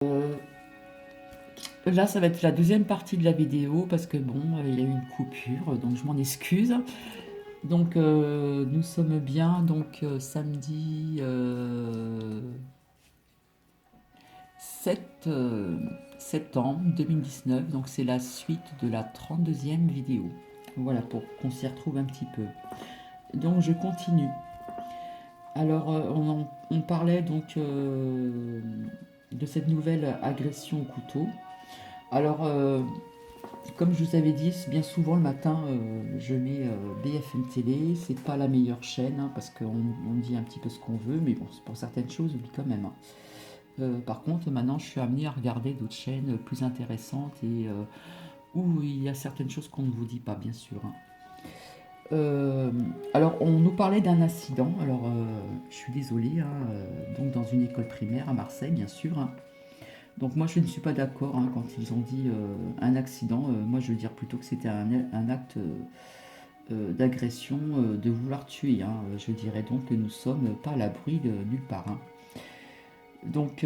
Euh, Là, ça va être la deuxième partie de la vidéo parce que bon, il y a eu une coupure, donc je m'en excuse. Donc, nous sommes bien, donc samedi 7 septembre 2019, donc c'est la suite de la 32e vidéo. Voilà, pour qu'on s'y retrouve un petit peu. Donc, je continue. Alors, on parlait donc de cette nouvelle agression au couteau. Alors, comme je vous avais dit, bien souvent le matin, je mets BFM Télé. C'est pas la meilleure chaîne hein, parce qu'on dit un petit peu ce qu'on veut, mais bon, pour certaines choses, oui, quand même, hein. Par contre, maintenant, je suis amené à regarder d'autres chaînes plus intéressantes et où il y a certaines choses qu'on ne vous dit pas, bien sûr, hein. Euh, alors, on nous parlait d'un incident. Alors, je suis désolée, hein, donc dans une école primaire à Marseille, bien sûr, hein. Donc moi je ne suis pas d'accord hein, quand ils ont dit un accident. Moi je veux dire plutôt que c'était un acte d'agression, de vouloir tuer, hein. Je dirais donc que nous ne sommes pas à l'abri de nulle part, hein. Donc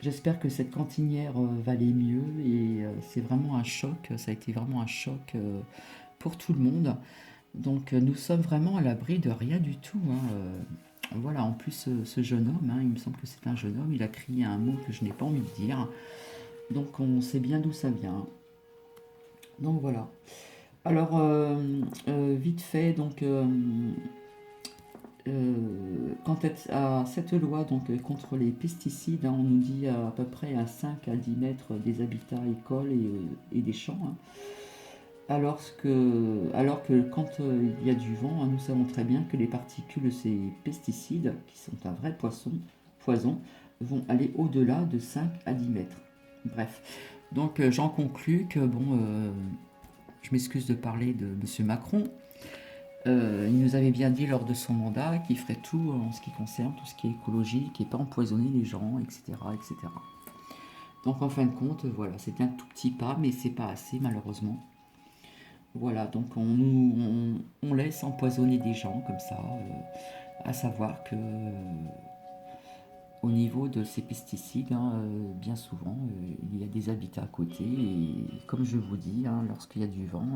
j'espère que cette cantinière va aller mieux et c'est vraiment un choc. Ça a été vraiment un choc pour tout le monde. Donc nous sommes vraiment à l'abri de rien du tout, hein. Voilà, en plus ce jeune homme, hein, il me semble que c'est un jeune homme, il a crié un mot que je n'ai pas envie de dire. Donc on sait bien d'où ça vient. Donc voilà. Alors vite fait, donc quant à cette loi donc, contre les pesticides, hein, on nous dit à peu près à 5 à 10 mètres des habitats, écoles et des champs, hein. Alors que quand il y a du vent, hein, nous savons très bien que les particules de ces pesticides, qui sont un vrai poison, vont aller au-delà de 5 à 10 mètres. Bref, donc j'en conclus que, bon, je m'excuse de parler de M. Macron. Il nous avait bien dit lors de son mandat qu'il ferait tout en ce qui concerne tout ce qui est écologique et pas empoisonner les gens, etc., etc. Donc en fin de compte, voilà, c'est un tout petit pas, mais c'est pas assez malheureusement. Voilà, donc on laisse empoisonner des gens comme ça, à savoir que au niveau de ces pesticides, hein, bien souvent, il y a des habitats à côté et comme je vous dis, hein, lorsqu'il y a du vent,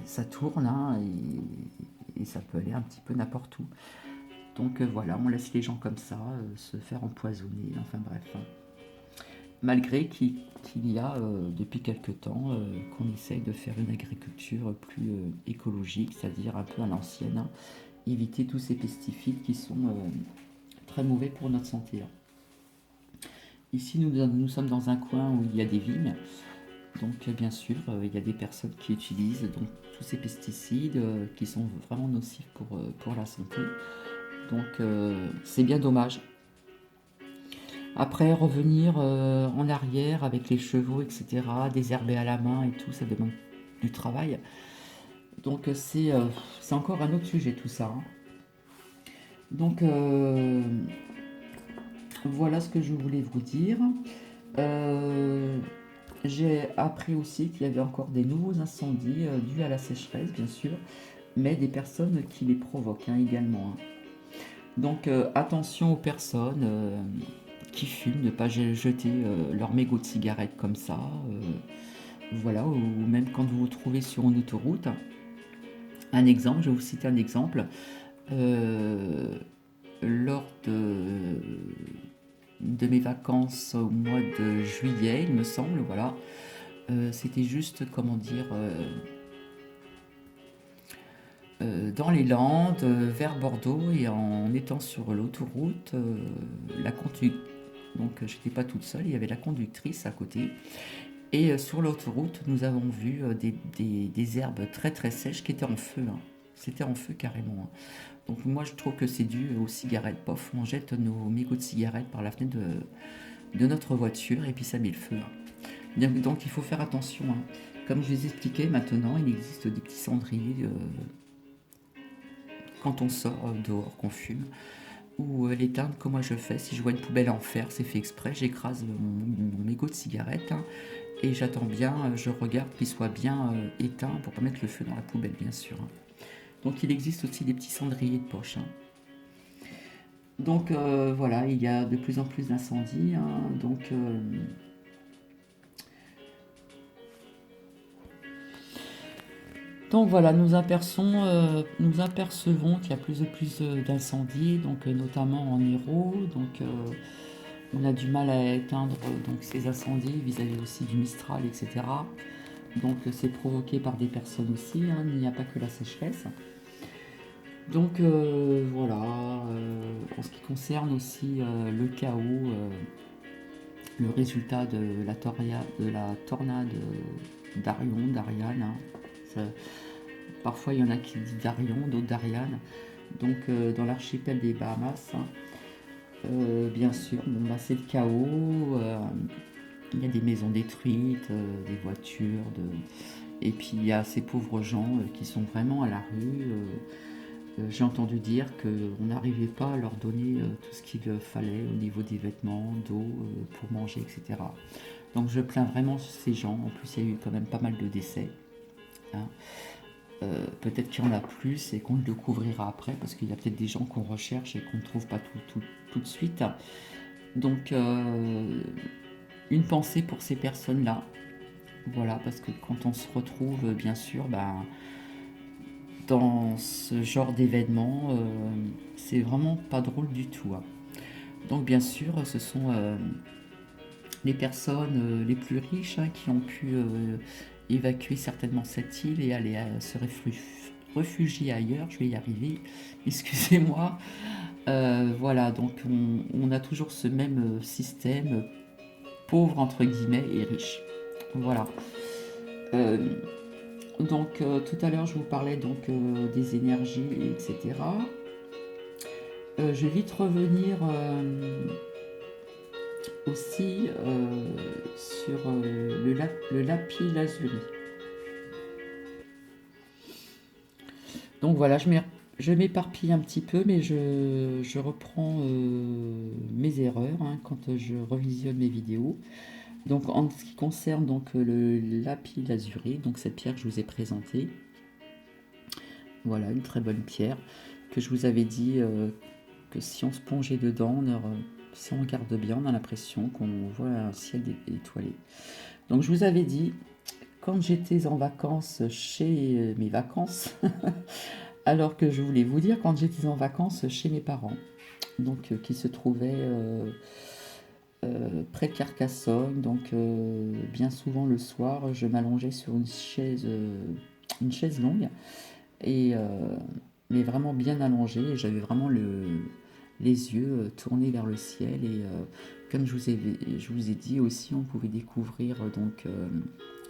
ça tourne hein, et ça peut aller un petit peu n'importe où. Donc voilà, on laisse les gens comme ça se faire empoisonner, enfin bref, hein. Malgré qu'il y a depuis quelque temps qu'on essaye de faire une agriculture plus écologique, c'est-à-dire un peu à l'ancienne, hein, éviter tous ces pesticides qui sont très mauvais pour notre santé, hein. Ici, nous sommes dans un coin où il y a des vignes, donc bien sûr, il y a des personnes qui utilisent donc, tous ces pesticides qui sont vraiment nocifs pour la santé. Donc c'est bien dommage. Après, revenir en arrière avec les chevaux, etc., désherber à la main et tout, ça demande du travail. Donc c'est encore un autre sujet tout ça, hein. Donc voilà ce que je voulais vous dire. Euh, j'ai appris aussi qu'il y avait encore des nouveaux incendies dus à la sécheresse, bien sûr, mais des personnes qui les provoquent hein, également, hein. Donc attention aux personnes qui fument, ne pas jeter leurs mégots de cigarettes comme ça. Voilà, ou même quand vous vous trouvez sur une autoroute. Un exemple, je vais vous citer un exemple. Euh, Lors de mes vacances au mois de juillet, il me semble, voilà, c'était juste, comment dire, dans les Landes, vers Bordeaux, et en étant sur l'autoroute, la conductrice, donc j'étais pas toute seule, il y avait la conductrice à côté, et sur l'autoroute, nous avons vu des herbes très très sèches qui étaient en feu, hein. C'était en feu carrément, hein. Donc moi je trouve que c'est dû aux cigarettes. Pof, on jette nos mégots de cigarettes par la fenêtre de notre voiture et puis ça met le feu, hein. Donc il faut faire attention, hein. Comme je vous expliquais maintenant, il existe des petits cendriers quand on sort dehors, qu'on fume, ou l'éteindre comme moi je fais. Si je vois une poubelle en fer, c'est fait exprès, j'écrase mon mégot de cigarette, hein, et j'attends bien, je regarde qu'il soit bien éteint pour pas mettre le feu dans la poubelle, bien sûr, hein. Donc il existe aussi des petits cendriers de poche, hein. Donc voilà, il y a de plus en plus d'incendies, hein, donc voilà, nous apercevons qu'il y a plus d'incendies, donc notamment en Hérault. Donc on a du mal à éteindre donc ces incendies vis-à-vis aussi du Mistral, etc. Donc c'est provoqué par des personnes aussi, hein, il n'y a pas que la sécheresse. Donc voilà, en ce qui concerne aussi le chaos, le résultat de la tornade d'Ariane, hein. Ça- Parfois il y en a qui disent Darion, d'autres d'Ariane. Donc dans l'archipel des Bahamas, hein. Bien sûr, bon, bah, c'est le chaos. Il y a des maisons détruites, des voitures, et puis il y a ces pauvres gens qui sont vraiment à la rue. J'ai entendu dire qu'on n'arrivait pas à leur donner tout ce qu'il fallait au niveau des vêtements, d'eau, pour manger, etc. Donc je plains vraiment ces gens. En plus, il y a eu quand même pas mal de décès, hein. Peut-être qu'il y en a plus et qu'on le découvrira après, parce qu'il y a peut-être des gens qu'on recherche et qu'on ne trouve pas tout de suite. Donc une pensée pour ces personnes-là. Voilà, parce que quand on se retrouve, bien sûr, ben, dans ce genre d'événement, c'est vraiment pas drôle du tout, hein. Donc bien sûr, ce sont les personnes les plus riches, hein, qui ont pu évacuer certainement cette île et aller se réfugier ailleurs. Je vais y arriver, excusez-moi. Voilà, donc on a toujours ce même système, pauvre entre guillemets et riche. Voilà. Euh, donc tout à l'heure je vous parlais donc des énergies, etc. Je vais vite revenir aussi sur le lapis lazuli. Donc voilà, je m'éparpille un petit peu, mais je reprends mes erreurs, hein, quand je revisionne mes vidéos. Donc en ce qui concerne donc le lapis lazuli, donc cette pierre que je vous ai présentée, voilà une très bonne pierre que je vous avais dit que si on se plongeait dedans, si on regarde bien, on a l'impression qu'on voit un ciel étoilé. Donc je vous avais dit, quand j'étais en vacances chez mes vacances, alors que je voulais vous dire quand j'étais en vacances chez mes parents, donc qui se trouvaient près de Carcassonne. Donc bien souvent le soir, je m'allongeais sur une chaise longue, et mais vraiment bien allongée, et j'avais vraiment les yeux tournés vers le ciel. Et comme je vous ai dit aussi, on pouvait découvrir donc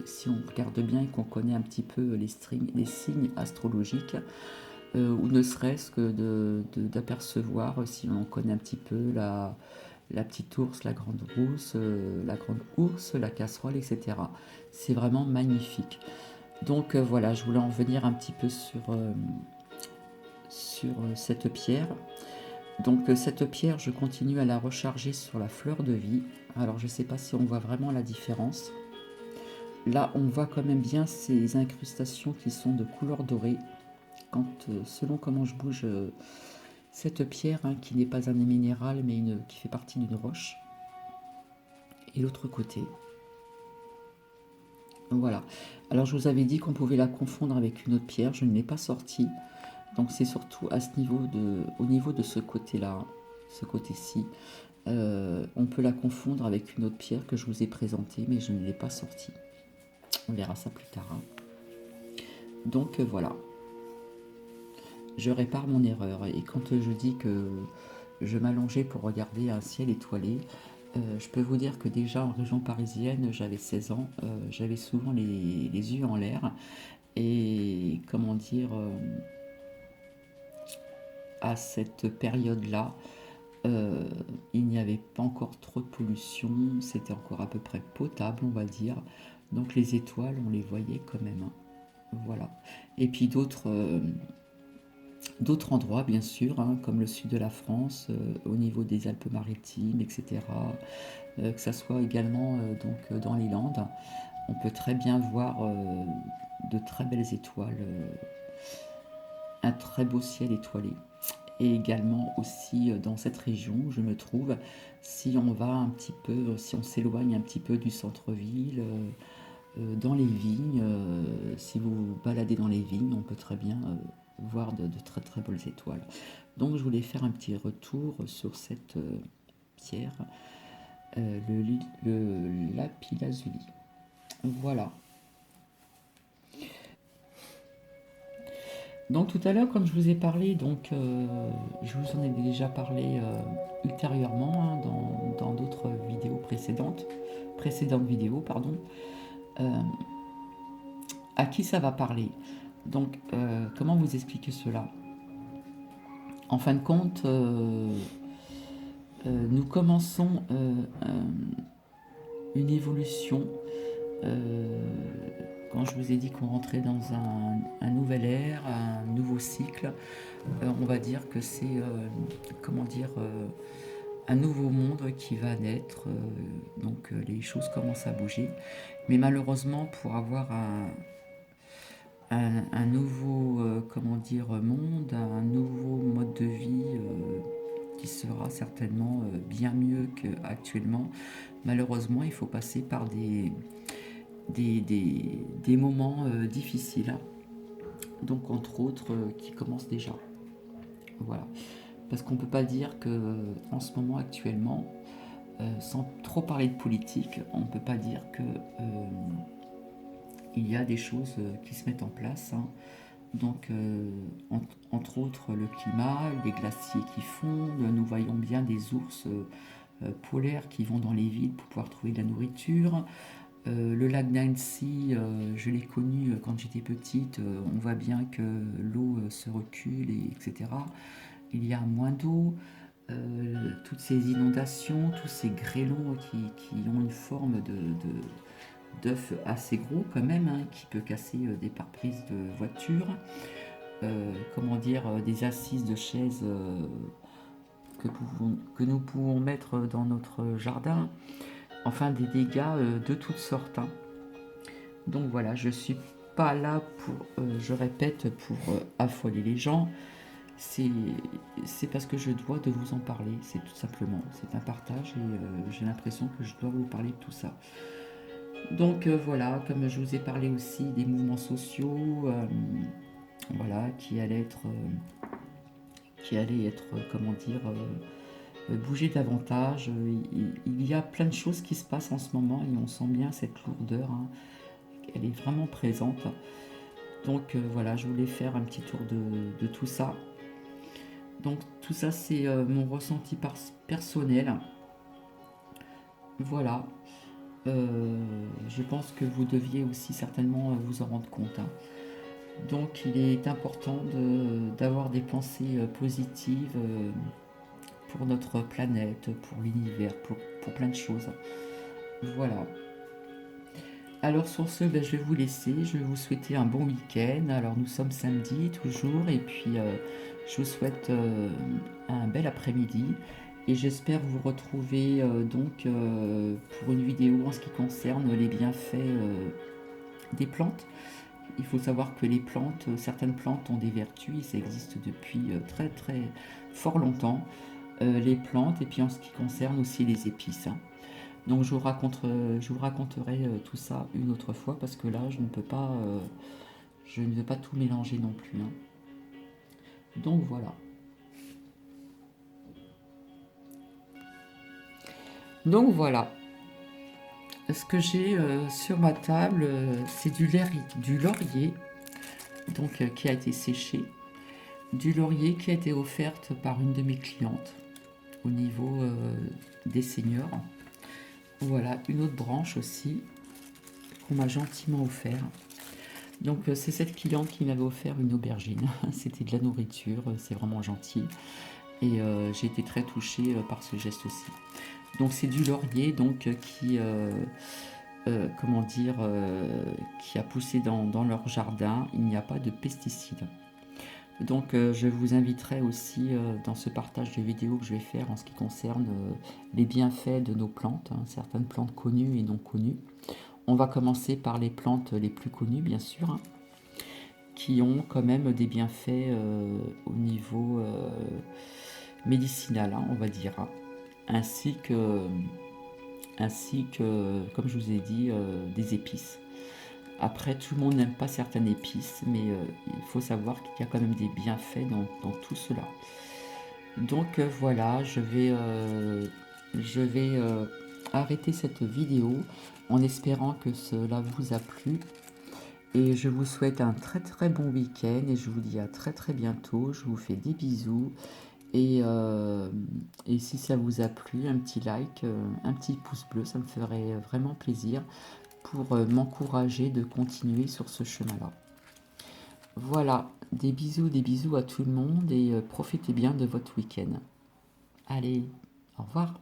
si on regarde bien et qu'on connaît un petit peu les signes astrologiques, ou ne serait-ce que d'apercevoir, si on connaît un petit peu la petite ours, la grande ours, la casserole, etc. C'est vraiment magnifique. Donc voilà, je voulais en venir un petit peu sur cette pierre. Donc cette pierre, je continue à la recharger sur la fleur de vie. Alors je ne sais pas si on voit vraiment la différence. Là, on voit quand même bien ces incrustations qui sont de couleur dorée. Quand, selon comment je bouge cette pierre, hein, qui n'est pas un minéral, mais qui fait partie d'une roche. Et l'autre côté. Voilà. Alors je vous avais dit qu'on pouvait la confondre avec une autre pierre. Je ne l'ai pas sortie. Donc c'est surtout à ce au niveau de ce côté-là, ce côté-ci. On peut la confondre avec une autre pierre que je vous ai présentée, mais je ne l'ai pas sortie. On verra ça plus tard, hein. Donc voilà, je répare mon erreur. Et quand je dis que je m'allongeais pour regarder un ciel étoilé, je peux vous dire que déjà en région parisienne, j'avais 16 ans, j'avais souvent les yeux en l'air. Et comment dire, à cette période-là, euh, il n'y avait pas encore trop de pollution, c'était encore à peu près potable, on va dire. Donc les étoiles, on les voyait quand même, hein. Voilà. Et puis d'autres endroits, bien sûr, hein, comme le sud de la France, au niveau des Alpes-Maritimes, etc. Que ça soit également dans les Landes, on peut très bien voir de très belles étoiles, un très beau ciel étoilé. et également aussi dans cette région où je me trouve, si on va un petit peu, si on s'éloigne un petit peu du centre-ville, dans les vignes, si vous vous baladez dans les vignes, on peut très bien voir de très très belles étoiles. Donc je voulais faire un petit retour sur cette pierre, le lapis-lazuli. Voilà. Donc tout à l'heure, quand je vous ai parlé, je vous en ai déjà parlé ultérieurement hein, dans d'autres vidéos précédentes vidéos, pardon. Euh, à qui ça va parler? Donc, comment vous expliquer cela? En fin de compte, nous commençons une évolution. Quand je vous ai dit qu'on rentrait dans un nouvel ère, un nouveau cycle, on va dire que c'est, comment dire, un nouveau monde qui va naître. Les choses commencent à bouger. Mais malheureusement, pour avoir un nouveau, comment dire, monde, un nouveau mode de vie qui sera certainement bien mieux qu'actuellement, malheureusement, il faut passer par des moments difficiles. Donc, entre autres, qui commencent déjà. Voilà. Parce qu'on ne peut pas dire que en ce moment, actuellement, sans trop parler de politique, on ne peut pas dire que il y a des choses qui se mettent en place. Hein. Donc, entre autres, le climat, les glaciers qui fondent, nous voyons bien des ours polaires qui vont dans les villes pour pouvoir trouver de la nourriture. Le lac Nancy, je l'ai connu quand j'étais petite, on voit bien que l'eau se recule, etc. Il y a moins d'eau, toutes ces inondations, tous ces grêlons qui ont une forme d'œuf assez gros quand même, hein, qui peut casser des pare-brises de voiture, comment dire, des assises de chaises que nous pouvons mettre dans notre jardin, enfin des dégâts de toutes sortes. Hein. Donc voilà, je suis pas là pour, je répète, pour affoler les gens. C'est parce que je dois de vous en parler, c'est tout simplement. C'est un partage et j'ai l'impression que je dois vous parler de tout ça. Donc voilà, comme je vous ai parlé aussi des mouvements sociaux, voilà, qui allaient être, comment dire, bouger davantage. Il y a plein de choses qui se passent en ce moment et on sent bien cette lourdeur. Hein. Elle est vraiment présente. Donc voilà, je voulais faire un petit tour de tout ça. Donc tout ça, c'est mon ressenti personnel. Voilà. Je pense que vous deviez aussi certainement vous en rendre compte. Hein. Donc il est important d'avoir des pensées positives pour notre planète, pour l'univers, pour plein de choses. Voilà. Alors sur ce, je vais vous laisser, je vais vous souhaiter un bon week-end. Alors nous sommes samedi toujours et puis je vous souhaite un bel après-midi et j'espère vous retrouver pour une vidéo en ce qui concerne les bienfaits des plantes. Il faut savoir que les plantes, certaines plantes ont des vertus et ça existe depuis très très fort longtemps. Les plantes et puis en ce qui concerne aussi les épices. Hein. Donc je vous raconterai tout ça une autre fois parce que là je ne veux pas tout mélanger non plus. Hein. Donc voilà. Donc voilà. Ce que j'ai sur ma table, c'est du laurier, donc qui a été séché, du laurier qui a été offerte par une de mes clientes au niveau des seniors. Voilà, une autre branche aussi qu'on m'a gentiment offert. Donc c'est cette cliente qui m'avait offert une aubergine. C'était de la nourriture, c'est vraiment gentil. Et j'ai été très touchée par ce geste aussi. Donc c'est du laurier comment dire, qui a poussé dans leur jardin. Il n'y a pas de pesticides. Donc je vous inviterai aussi dans ce partage de vidéos que je vais faire en ce qui concerne les bienfaits de nos plantes, hein, certaines plantes connues et non connues. On va commencer par les plantes les plus connues, bien sûr, hein, qui ont quand même des bienfaits au niveau médicinal, hein, on va dire, hein. ainsi que, comme je vous ai dit, des épices. Après, tout le monde n'aime pas certaines épices, mais il faut savoir qu'il y a quand même des bienfaits dans tout cela. Donc voilà, je vais arrêter cette vidéo en espérant que cela vous a plu. Et je vous souhaite un très très bon week-end et je vous dis à très très bientôt. Je vous fais des bisous. Et si ça vous a plu, un petit like, un petit pouce bleu, ça me ferait vraiment plaisir pour m'encourager de continuer sur ce chemin-là. Voilà, des bisous à tout le monde et profitez bien de votre week-end. Allez, au revoir.